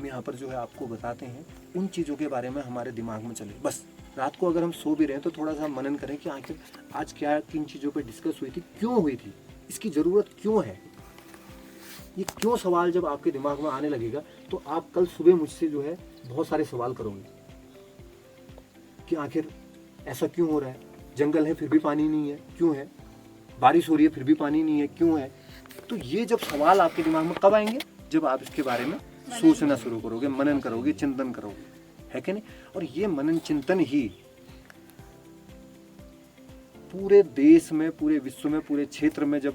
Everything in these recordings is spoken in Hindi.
हम यहाँ पर जो है आपको बताते हैं, उन चीज़ों के बारे में हमारे दिमाग में चले। बस रात को अगर हम सो भी रहे हैं तो थोड़ा सा मनन करें कि आखिर आज क्या किन चीज़ों पर डिस्कस हुई थी, क्यों हुई थी, इसकी ज़रूरत क्यों है। ये क्यों सवाल जब आपके दिमाग में आने लगेगा तो आप कल सुबह मुझसे जो है बहुत सारे सवाल करोगे कि आखिर ऐसा क्यों हो रहा है, जंगल है फिर भी पानी नहीं है, क्यों है, बारिश हो रही है फिर भी पानी नहीं है, क्यों है। तो ये जब सवाल आपके दिमाग में कब आएंगे, जब आप इसके बारे में सोचना शुरू करोगे, मनन करोगे, चिंतन करोगे, है कि नहीं। और ये मनन चिंतन ही पूरे देश में, पूरे विश्व में, पूरे क्षेत्र में जब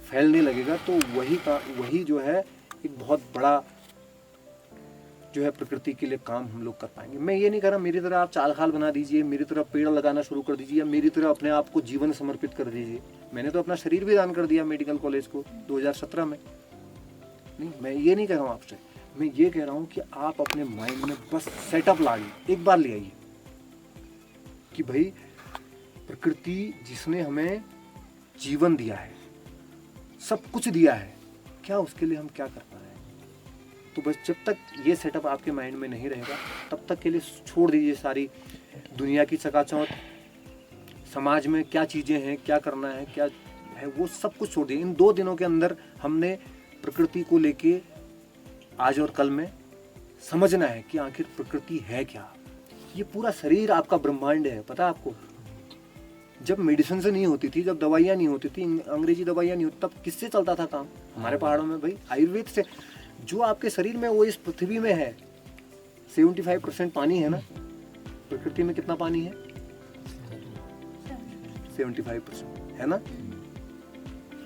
फैलने लगेगा तो वही जो है एक बहुत बड़ा जो है प्रकृति के लिए काम हम लोग कर पाएंगे। मैं ये नहीं कह रहा मेरी तरह आप चाल खाल बना दीजिए, मेरी तरह पेड़ लगाना शुरू कर दीजिए, या मेरी तरह अपने आप को जीवन समर्पित कर दीजिए। मैंने तो अपना शरीर भी दान कर दिया मेडिकल कॉलेज को 2017 में। नहीं, मैं ये नहीं कह रहा हूँ आपसे, मैं ये कह रहा हूँ कि आप अपने माइंड में बस सेटअप लाइए, एक बार ले आइए कि भाई प्रकृति जिसने हमें जीवन दिया है, सब कुछ दिया है, क्या उसके लिए हम क्या कर पा रहे हैं। तो बस जब तक ये सेटअप आपके माइंड में नहीं रहेगा तब तक के लिए छोड़ दीजिए सारी दुनिया की चकाचौंध, समाज में क्या चीज़ें हैं, क्या करना है, क्या है, वो सब कुछ छोड़ दीजिए। इन 2 दिनों के अंदर हमने प्रकृति को लेके आज और कल में समझना है कि आखिर प्रकृति है क्या। ये पूरा शरीर आपका ब्रह्मांड है, पता है आपको। जब मेडिसिन से नहीं होती थी, जब दवाइयाँ नहीं होती थी, अंग्रेजी दवाइयाँ नहीं होती, तब किससे चलता था काम हमारे पहाड़ों में भाई? आयुर्वेद से। जो आपके शरीर में वो इस पृथ्वी में है 75% पानी है ना, प्रकृति में कितना पानी है? 75% है ना।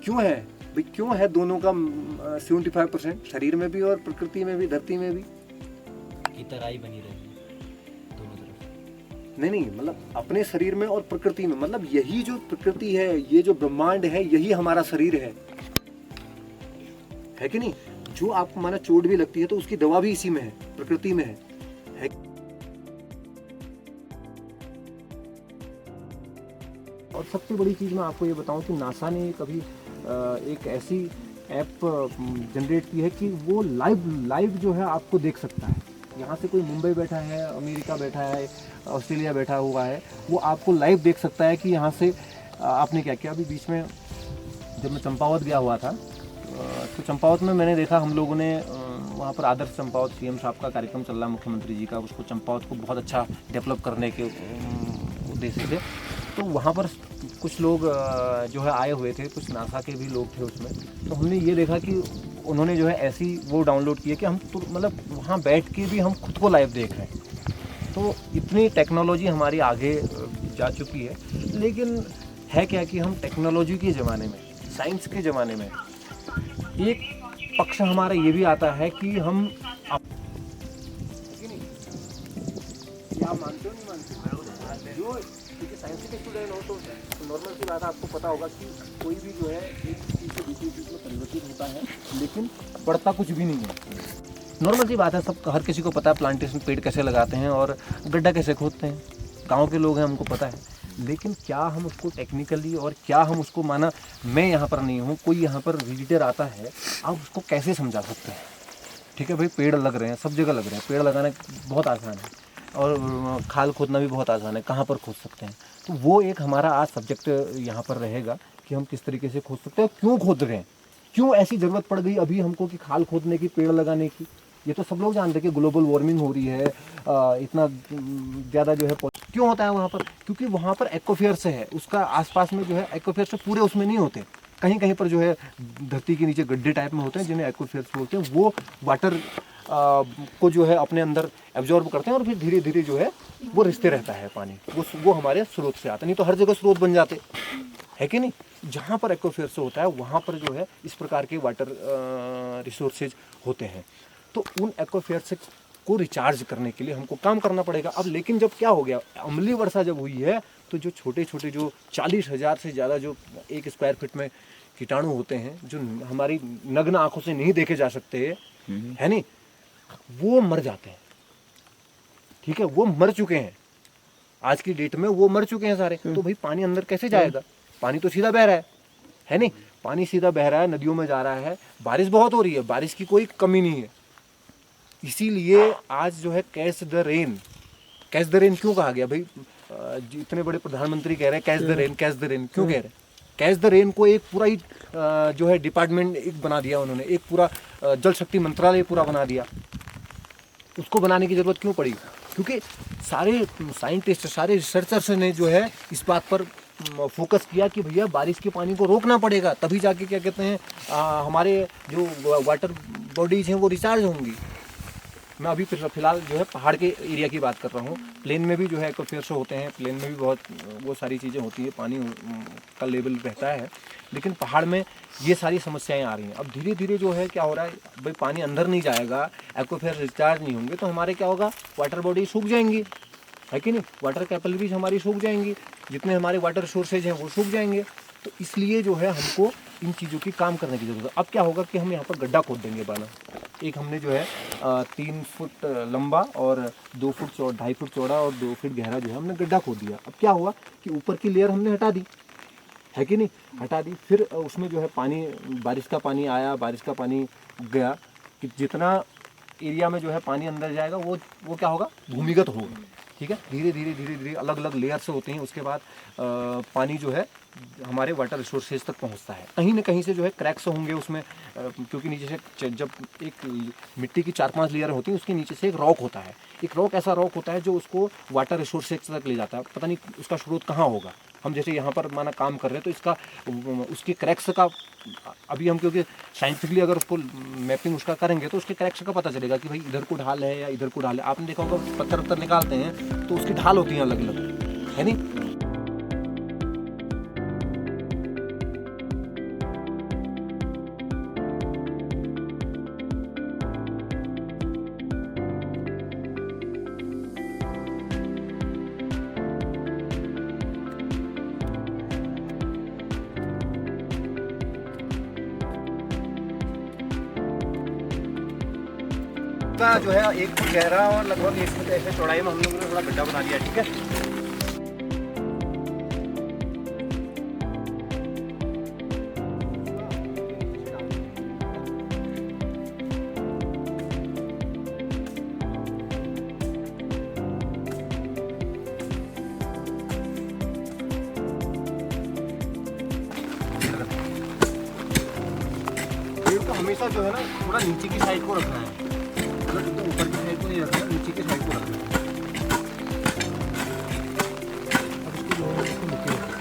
क्यों है भाई, क्यों है दोनों का 75%, शरीर में भी और प्रकृति में भी, धरती में भी की तराई बनी रहेगी दोनों तरफ। नहीं, मतलब अपने शरीर में और प्रकृति में, मतलब यही जो प्रकृति है, ये जो ब्रह्मांड है, यही हमारा शरीर है कि नहीं। जो आपको माना चोट भी लगती है तो उसकी दवा भी इसी में है, प्रकृति में है। और सबसे बड़ी चीज मैं आपको ये बताऊं कि नासा ने कभी एक ऐसी ऐप जनरेट की है कि वो लाइव जो है आपको देख सकता है। यहाँ से कोई मुंबई बैठा है, अमेरिका बैठा है, ऑस्ट्रेलिया बैठा हुआ है, वो आपको लाइव देख सकता है कि यहाँ से आपने क्या किया। अभी बीच में जब मैं चंपावत गया हुआ था तो चंपावत में मैंने देखा, हम लोगों ने वहाँ पर आदर्श चंपावत सीएम साहब का कार्यक्रम चल रहा है, मुख्यमंत्री जी का, उसको चंपावत को बहुत अच्छा डेवलप करने के उद्देश्य से। तो वहाँ पर कुछ लोग जो है आए हुए थे, कुछ नासा के भी लोग थे उसमें। तो हमने ये देखा कि उन्होंने जो है ऐसी वो डाउनलोड किए कि हम तो मतलब वहाँ बैठ के भी हम खुद को लाइव देख रहे हैं। तो इतनी टेक्नोलॉजी हमारी आगे जा चुकी है। लेकिन है क्या कि हम टेक्नोलॉजी के ज़माने में, साइंस के ज़माने में एक पक्ष हमारा ये भी आता है कि हम आप मानते हो नहीं मानते जो, क्योंकि साइंस के स्टूडेंट हो तो नॉर्मल सी बात है, आपको पता होगा कि कोई भी जो है एक चीज़ से दूसरी चीज़ में परिवर्तित होता है, लेकिन बढ़ता कुछ भी नहीं है। नॉर्मल सी बात है, सब हर किसी को पता है प्लांटेशन पेड़ कैसे लगाते हैं और गड्ढा कैसे खोदते हैं। गाँव के लोग हैं, हमको पता है। लेकिन क्या हम उसको टेक्निकली, और क्या हम उसको, माना मैं यहाँ पर नहीं हूँ, कोई यहाँ पर विजिटर आता है, आप उसको कैसे समझा सकते हैं? ठीक है भाई, पेड़ लग रहे हैं, सब जगह लग रहे हैं, पेड़ लगाना बहुत आसान है और खाल खोदना भी बहुत आसान है, कहाँ पर खोद सकते हैं। तो वो एक हमारा आज सब्जेक्ट यहाँ पर रहेगा कि हम किस तरीके से खोद सकते हैं, क्यों खोद रहे हैं, क्यों ऐसी ज़रूरत पड़ गई अभी हमको कि खाल खोदने की, पेड़ लगाने की। ये तो सब लोग जानते हैं कि ग्लोबल वार्मिंग हो रही है, इतना ज़्यादा जो है क्यों होता है वहाँ पर, क्योंकि वहाँ पर एक्वाफियर से है, उसका आसपास में जो है एक्वाफियर से पूरे उसमें नहीं होते, कहीं कहीं पर जो है धरती के नीचे गड्ढे टाइप में होते हैं जिन्हें एक्वाफियर्स बोलते हैं। वो वाटर को जो है अपने अंदर एब्जॉर्ब करते हैं और फिर धीरे धीरे जो है वो रिश्ते रहता है पानी, वो हमारे स्रोत से आता, नहीं तो हर जगह स्रोत बन जाते, है कि नहीं। जहाँ पर एक्वाफियर से होता है वहाँ पर जो है इस प्रकार के वाटर रिसोर्सेज होते हैं। तो उन एक्वाफियर से को रिचार्ज करने के लिए हमको काम करना पड़ेगा। अब लेकिन जब क्या हो गया, अम्लीय वर्षा जब हुई है तो जो छोटे छोटे जो 40,000 से ज़्यादा जो 1 स्क्वायर फीट में कीटाणु होते हैं, जो हमारी नग्न आंखों से नहीं देखे जा सकते, है नहीं, वो मर जाते हैं। ठीक है, वो मर चुके हैं, आज की डेट में वो मर चुके हैं सारे। तो भाई पानी अंदर कैसे जाएगा? पानी तो सीधा बह रहा है नहीं, पानी सीधा बह रहा है, नदियों में जा रहा है, बारिश बहुत हो रही है, बारिश की कोई कमी नहीं है, इसीलिए आज जो है कैच द रेन क्यों कहा गया भाई? इतने बड़े प्रधानमंत्री कह रहे हैं कैच द रेन क्यों कह रहे हैं? कैच द रेन को एक पूरा ही जो है डिपार्टमेंट एक बना दिया उन्होंने, एक पूरा जल शक्ति मंत्रालय पूरा बना दिया। उसको बनाने की जरूरत क्यों पड़ी? क्योंकि सारे साइंटिस्ट, सारे रिसर्चर्स ने जो है इस बात पर फोकस किया कि भैया बारिश के पानी को रोकना पड़ेगा, तभी जाके क्या कहते हैं हमारे जो वाटर बॉडीज हैं वो रिचार्ज होंगी। मैं अभी फिलहाल जो है पहाड़ के एरिया की बात कर रहा हूँ। प्लेन में भी जो है एक्वाफियर्स होते हैं, प्लेन में भी बहुत वो सारी चीज़ें होती है, पानी का लेवल रहता है, लेकिन पहाड़ में ये सारी समस्याएं आ रही हैं। अब धीरे धीरे जो है क्या हो रहा है भाई, पानी अंदर नहीं जाएगा, एक्वाफियर्स रिचार्ज नहीं होंगे तो हमारे क्या होगा, वाटर बॉडी सूख जाएंगी, है कि नहीं? वाटर कैपिलरीज हमारी सूख जाएंगी, जितने हमारे वाटर रिसोर्सेज हैं वो सूख जाएंगे। तो इसलिए जो है हमको इन चीज़ों की काम करने की ज़रूरत है। अब क्या होगा कि हम यहाँ पर गड्ढा खोद देंगे बाना। एक हमने जो है 3 फुट लंबा और 2 फुट 2.5 फुट चौड़ा और 2 फीट गहरा जो है हमने गड्ढा खोद दिया। अब क्या हुआ कि ऊपर की लेयर हमने हटा दी, है कि नहीं? हटा दी। फिर उसमें जो है पानी, बारिश का पानी आया, बारिश का पानी गया कि जितना एरिया में जो है पानी अंदर जाएगा वो क्या होगा, भूमिगत होगा। ठीक है, धीरे धीरे अलग अलग लेयर से होते हैं। उसके बाद पानी जो है हमारे वाटर रिसोर्सेज तक पहुंचता है। कहीं ना कहीं से जो है क्रैक्स होंगे उसमें, क्योंकि नीचे से जब एक मिट्टी की 4-5 लेयर होती है उसके नीचे से एक रॉक होता है। एक रॉक ऐसा रॉक होता है जो उसको वाटर रिसोर्सेज तक ले जाता है। पता नहीं उसका स्रोत कहाँ होगा। हम जैसे यहाँ पर माना काम कर रहे हैं तो इसका उसके क्रैक्स का अभी हम, क्योंकि साइंटिफिकली अगर उसको मैपिंग उसका करेंगे तो उसके क्रैक्स का पता चलेगा कि भाई इधर को ढाल है या इधर को ढाल है। आपने देखा होगा पत्थर निकालते हैं तो उसकी ढाल होती है अलग अलग, है नहीं? का जो है 1 फुट गहरा और लगभग 1 फुट ऐसे चौड़ाई में हम लोगों ने थोड़ा गड्ढा बना दिया। ठीक है, पेड़ को हमेशा जो है ना थोड़ा नीचे की साइड को रखना है, एकदम ऊपर की साइड को नहीं रखना, नीचे की साइड को रखना है। अब इसको जो है इसको नीचे रखना है।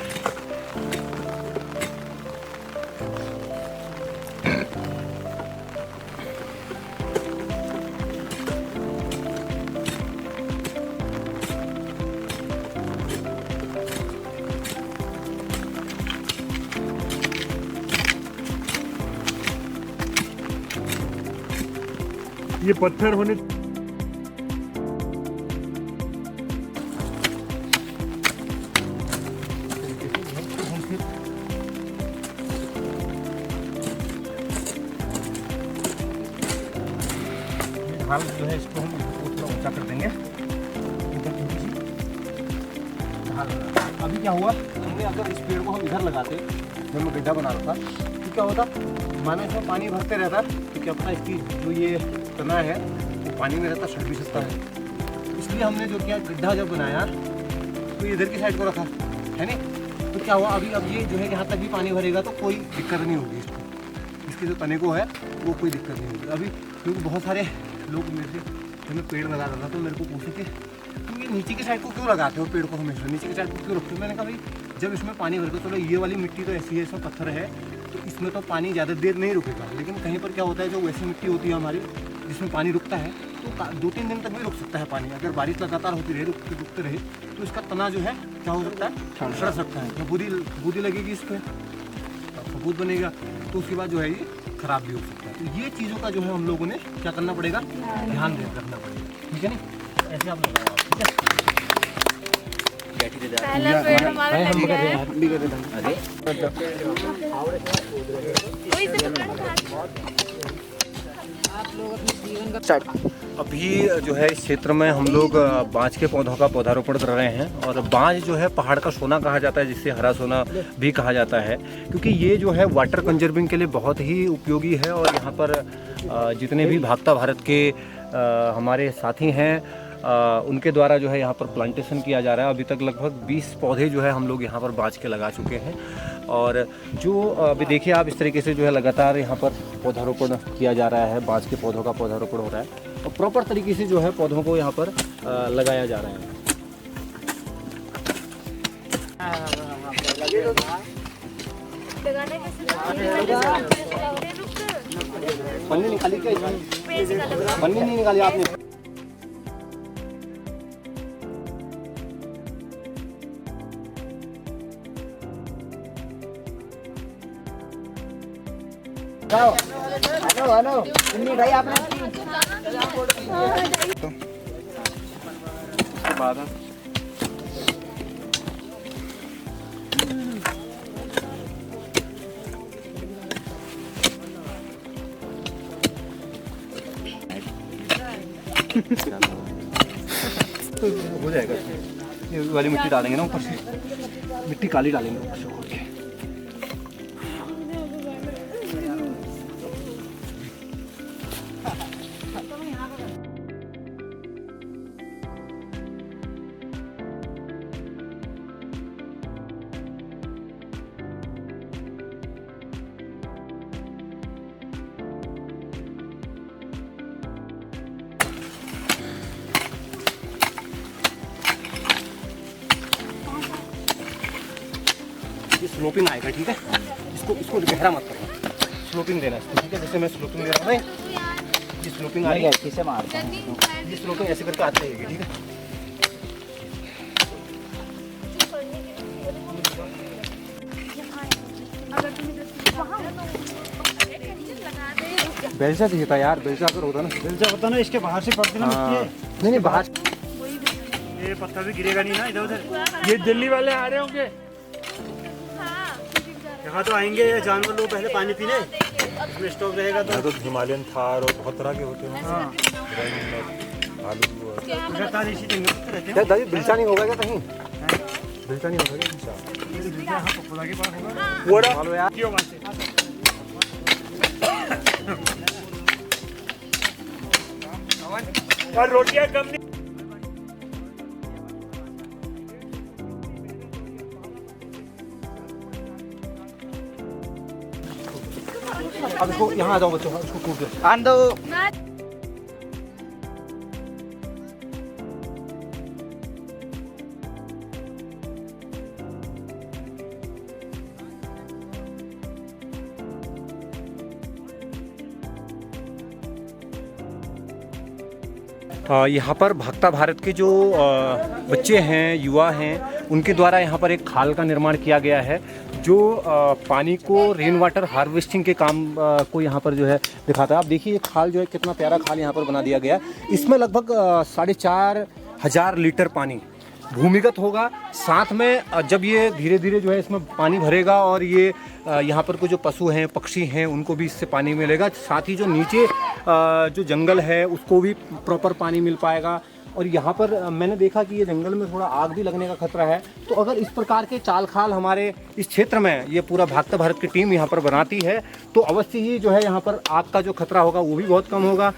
ये पत्थर होने ढाल जो है इसको हम थोड़ा ऊंचा कर देंगे। ढाल अभी क्या हुआ, हमने अगर इस पेड़ को हम इधर लगाते, जब मैं गड्ढा बना रहा था तो क्या होता, माना इसमें पानी भरते रहता तो क्या पता इसकी जो ये तना है वो पानी में रहता, सड़ भी सकता है। इसलिए हमने जो किया, गड्ढा जब बनाया तो इधर की साइड को रखा, है नहीं? तो क्या हुआ, अभी अब ये जो है यहाँ तक भी पानी भरेगा तो कोई दिक्कत नहीं होगी इसको, इसके जो तने को है वो कोई दिक्कत नहीं होगी। अभी क्योंकि बहुत सारे लोग मेरे से, जब मैं पेड़ लगा रहा था तो मेरे को पूछे कि तुम ये नीचे की साइड को क्यों लगाते हो, पेड़ को हमेशा नीचे की साइड को क्यों रखते हो? मैंने कहा भाई जब इसमें पानी भरते, चलो ये वाली मिट्टी तो ऐसी है, इसमें पत्थर है तो इसमें तो पानी ज़्यादा देर नहीं रुकेगा, लेकिन कहीं पर क्या होता है, जो वैसी मिट्टी होती है हमारी जिसमें पानी रुकता है तो 2-3 दिन तक भी रुक सकता है पानी। अगर बारिश लगातार होती रहे, रुकते रहे तो इसका तना जो है क्या हो सकता है, सड़ सकता है, तो बूदी लगेगी, इस पर फफूंद बनेगा, तो उसके बाद जो है ये खराब भी हो सकता है। तो ये चीज़ों का जो है हम लोगों ने क्या करना पड़ेगा, ध्यान रखना पड़ेगा। ठीक है नहीं, ऐसे आप लगाओ, ठीक है? पहला पेड़ हमारा लग गया है। वही से अभी जो है इस क्षेत्र में हम लोग बांज के पौधों का पौधारोपण कर रहे हैं। और बांज जो है पहाड़ का सोना कहा जाता है, जिसे हरा सोना भी कहा जाता है, क्योंकि ये जो है वाटर कंजर्विंग के लिए बहुत ही उपयोगी है। और यहाँ पर जितने भी भागता भारत के हमारे साथी हैं उनके द्वारा जो है यहाँ पर प्लांटेशन किया जा रहा है। अभी तक लगभग 20 पौधे जो है हम लोग यहाँ पर बाँच के लगा चुके हैं। और जो अभी देखिए आप, इस तरीके से जो है लगातार यहाँ पर पौधारोपण किया जा रहा है, बाँच के पौधों का पौधारोपण हो रहा है और प्रॉपर तरीके से जो है पौधों को यहाँ पर लगाया जा रहा है। पन्नी निकाली क्या? पन्नी नहीं निकाली आपने? हेलो इतनी भाई आपने बाद हो जाएगा। ये वाली मिट्टी डालेंगे ना ऊपर से, मिट्टी काली डालेंगे ऊपर से खोद के। ये स्लोपिंग आएगा, ठीक है? इसको गहरा मत करना, स्लोपिंग देना इसको, ठीक है? जैसे मैं स्लोपिंग दे रहा हूँ ना, ये स्लोपिंग आ रही है, किसे मारता हूं? ये स्लोपिंग ऐसे करके आती रहेगी, ठीक है? बेलचा चाहिए था यार, बेलचा अगर होता ना, बेलचा होता ना, इसके बाहर से पड़ती ना मिट्टी। नहीं बाहर। ये पत्थर भी गिरेगा नहीं ना इधर उधर। ये दिल्ली वाले आ रहे होंगे, यहाँ तो आएंगे ये जानवर लोग पहले पानी पीने, इसमें स्टॉक रहेगा तो हिमालयन थार और बहुत तरह के होते हैं। पूरा तार इसी जंगल में रहते क्या दादी बिलचा नहीं होगा क्या कहीं? बिलचा नहीं होगा क्या? हैं। पपुला के पास होगा बोलो यार। क्यों वहाँ से? और रोटियां कम नहीं। अब इसको यहाँ आ जाओ बच्चों, इसको कूद दो। आन दो। यहाँ पर भागता भारत के जो बच्चे हैं, युवा हैं, उनके द्वारा यहाँ पर एक खाल का निर्माण किया गया है जो पानी को रेन वाटर हार्वेस्टिंग के काम को यहाँ पर जो है दिखाता है। आप देखिए ये खाल जो है, कितना प्यारा खाल यहाँ पर बना दिया गया है। इसमें लगभग 4,500 लीटर पानी भूमिगत होगा। साथ में जब ये धीरे धीरे जो है इसमें पानी भरेगा और ये यहाँ पर को जो पशु हैं, पक्षी हैं, उनको भी इससे पानी मिलेगा। साथ ही जो नीचे जो जंगल है उसको भी प्रॉपर पानी मिल पाएगा। और यहाँ पर मैंने देखा कि ये जंगल में थोड़ा आग भी लगने का खतरा है। तो अगर इस प्रकार के चाल खाल हमारे इस क्षेत्र में ये पूरा भागता भारत की टीम यहाँ पर बनाती है तो अवश्य ही जो है यहाँ पर आग का जो खतरा होगा वो भी बहुत कम होगा।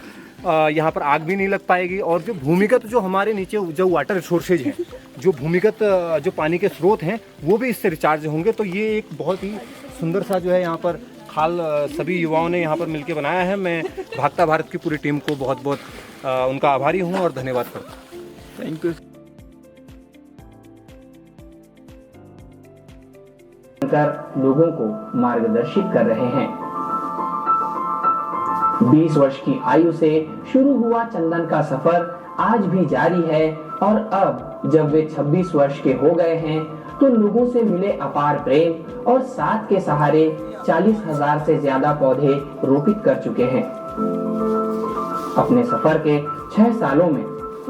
यहाँ पर आग भी नहीं लग पाएगी। और जो भूमिगत जो हमारे नीचे जो वाटर रिसोर्सेज हैं, जो भूमिगत जो पानी के स्रोत हैं, वो भी इससे रिचार्ज होंगे। तो ये एक बहुत ही सुंदर सा जो है यहाँ पर खाल सभी युवाओं ने यहाँ पर मिलकर बनाया है। मैं भागता भारत की पूरी टीम को बहुत बहुत उनका आभारी हूँ और धन्यवाद करता हूँ। Thank you. लोगों को मार्गदर्शित कर रहे हैं। 20 वर्ष की आयु से शुरू हुआ चंदन का सफर आज भी जारी है और अब जब वे 26 वर्ष के हो गए हैं तो लोगों से मिले अपार प्रेम और साथ के सहारे 40,000 से ज्यादा पौधे रोपित कर चुके हैं। अपने सफर के 6 सालों में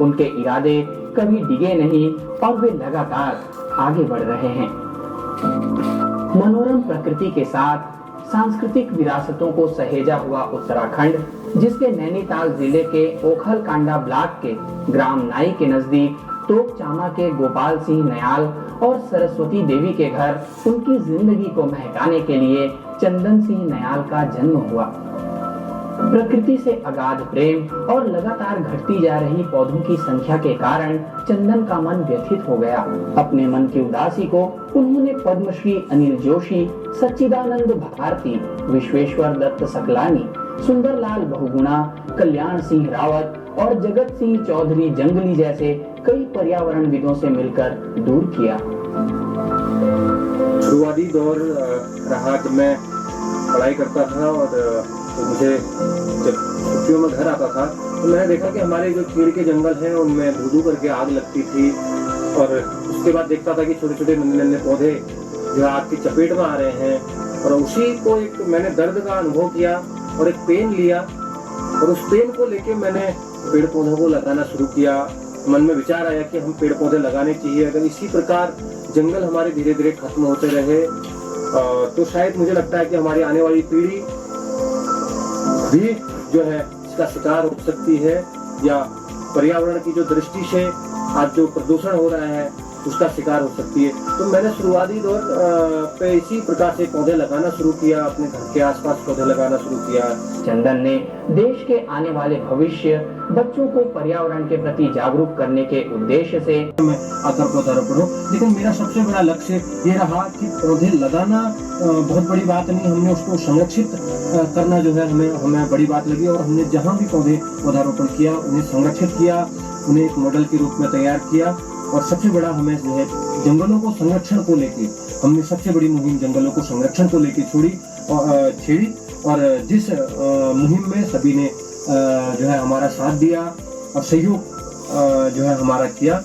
उनके इरादे कभी डिगे नहीं और वे लगातार आगे बढ़ रहे हैं। मनोरम प्रकृति के साथ सांस्कृतिक विरासतों को सहेजा हुआ उत्तराखंड, जिसके नैनीताल जिले के ओखलकांडा ब्लॉक के ग्राम नाई के नजदीक तोपचामा के गोपाल सिंह नयाल और सरस्वती देवी के घर उनकी जिंदगी को महकाने के लिए चंदन सिंह नयाल का जन्म हुआ। प्रकृति से अगाध प्रेम और लगातार घटती जा रही पौधों की संख्या के कारण चंदन का मन व्यथित हो गया। अपने मन की उदासी को उन्होंने पद्मश्री अनिल जोशी, सच्चिदानंद भारती, विश्वेश्वर दत्त सकलानी, सुंदरलाल बहुगुणा, कल्याण सिंह रावत और जगत सिंह चौधरी जंगली जैसे कई पर्यावरणविदों से मिलकर दूर किया। शुरुआती दौर रहा जब मैं पढ़ाई करता था और तो मुझे जब छुट्टियों में घर आता था तो मैंने देखा कि हमारे जो चीड़ के जंगल हैं उनमें धू करके आग लगती थी और उसके बाद देखता था कि छोटे छोटे नन्हे नन्हे पौधे जो आग की चपेट में आ रहे हैं और उसी को एक मैंने दर्द का अनुभव किया और एक पेन लिया और उस पेन को लेके मैंने पेड़ पौधों को लगाना शुरू किया। मन में विचार आया कि हम पेड़ पौधे लगाने चाहिए। अगर इसी प्रकार जंगल हमारे धीरे धीरे खत्म होते रहे तो शायद मुझे लगता है कि हमारी आने वाली पीढ़ी भी जो है इसका शिकार हो सकती है या पर्यावरण की जो दृष्टि से आज जो प्रदूषण हो रहा है उसका शिकार हो सकती है। तो मैंने शुरुआती दौर पे इसी प्रकार से पौधे लगाना शुरू किया, अपने घर के आसपास पौधे लगाना शुरू किया। चंदन ने देश के आने वाले भविष्य बच्चों को पर्यावरण के प्रति जागरूक करने के उद्देश्य से मैं आकर पौधारोपण हूँ, लेकिन मेरा सबसे बड़ा लक्ष्य ये रहा कि पौधे लगाना बहुत बड़ी बात नहीं, हमने उसको संरक्षित करना जो है हमें बड़ी बात लगी और हमने जहाँ भी पौधारोपण किया उन्हें संरक्षित किया, उन्हें एक मॉडल के रूप में तैयार किया और सबसे बड़ा हमें जो है जंगलों को संरक्षण को लेके हमने सबसे बड़ी मुहिम जंगलों को संरक्षण को लेके छेड़ी और जिस मुहिम में सभी ने जो है हमारा साथ दिया और सहयोग जो है हमारा किया।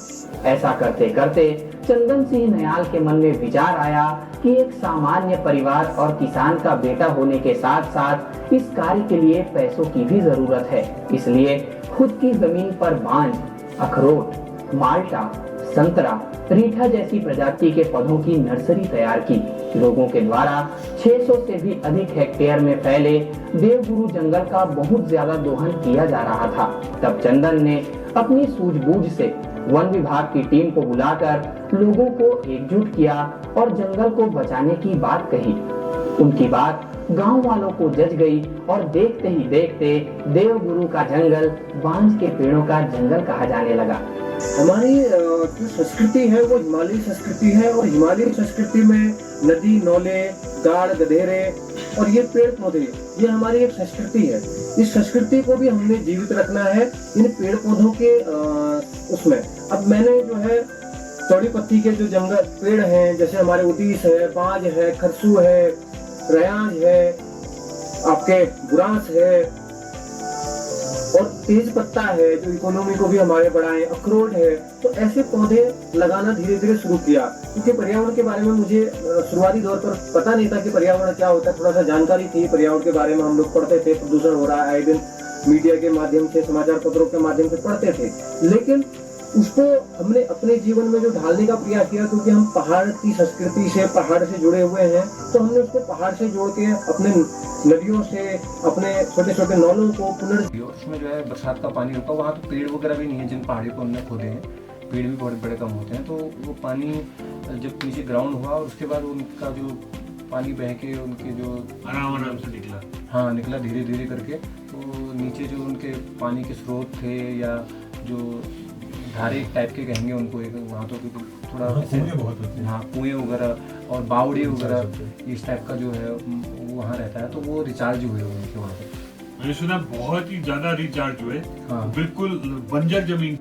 ऐसा करते करते चंदन सिंह नयाल के मन में विचार आया कि एक सामान्य परिवार और किसान का बेटा होने के साथ साथ इस कार्य के लिए पैसों की भी जरूरत है। इसलिए खुद की जमीन पर बांज, अखरोट, माल्टा, संतरा, रीठा जैसी प्रजाति के पौधों की नर्सरी तैयार की। लोगों के द्वारा 600 से भी अधिक हेक्टेयर में फैले देवगुरु जंगल का बहुत ज्यादा दोहन किया जा रहा था। तब चंदन ने अपनी सूझबूझ से वन विभाग की टीम को बुलाकर लोगों को एकजुट किया और जंगल को बचाने की बात कही। उनकी बात गांव वालों को जच गई और देखते ही देखते देवगुरु का जंगल बांज के पेड़ों का जंगल कहा जाने लगा। हमारी जो संस्कृति है वो हिमालयी संस्कृति है और हिमालयी संस्कृति में नदी, नौले, गाड़, गधेरे और ये पेड़ पौधे ये हमारी एक संस्कृति है। इस संस्कृति को भी हमने जीवित रखना है इन पेड़ पौधों के उसमें। अब मैंने जो है चौड़ी पत्ती के जो जंगल पेड़ हैं जैसे हमारे उदीस है, बांज है, खरसू है, रयांज है, आपके बुरांस है और तेज पत्ता है जो इकोनॉमी को भी हमारे बढ़ाए, अखरोट है। तो ऐसे पौधे लगाना धीरे धीरे शुरू किया क्योंकि पर्यावरण के बारे में मुझे शुरुआती दौर पर पता नहीं था कि पर्यावरण क्या होता है। थोड़ा सा जानकारी थी पर्यावरण के बारे में, हम लोग पढ़ते थे प्रदूषण हो रहा है आए दिन, मीडिया के माध्यम से, समाचार पत्रों के माध्यम से पढ़ते थे, लेकिन उसको हमने अपने जीवन में जो ढालने का प्रयास किया क्योंकि हम पहाड़ की संस्कृति से, पहाड़ से जुड़े हुए हैं, तो हमने उसको पहाड़ से जोड़ के अपने नदियों से, अपने छोटे छोटे नौलों को उसमें जो है बरसात का पानी होता है, वहाँ तो पेड़ वगैरह भी नहीं है जिन पहाड़ियों को हमने खोदे हैं, पेड़ भी बहुत बड़े कम होते हैं। तो वो पानी जब नीचे ग्राउंड हुआ और उसके बाद उनका जो पानी बह के उनके जो आराम से निकला, हाँ निकला धीरे धीरे करके, तो नीचे जो उनके पानी के स्रोत थे या जो धारे टाइप के कहेंगे उनको, एक वहाँ तो थोड़ा हाँ कुएँ वगैरह और बावड़े वगैरह इस टाइप का जो है वहाँ रहता है, तो वो रिचार्ज हुए उनके वहाँ पे। मैंने सुना बहुत ही ज्यादा रिचार्ज हुए, हाँ बिल्कुल बंजर जमीन।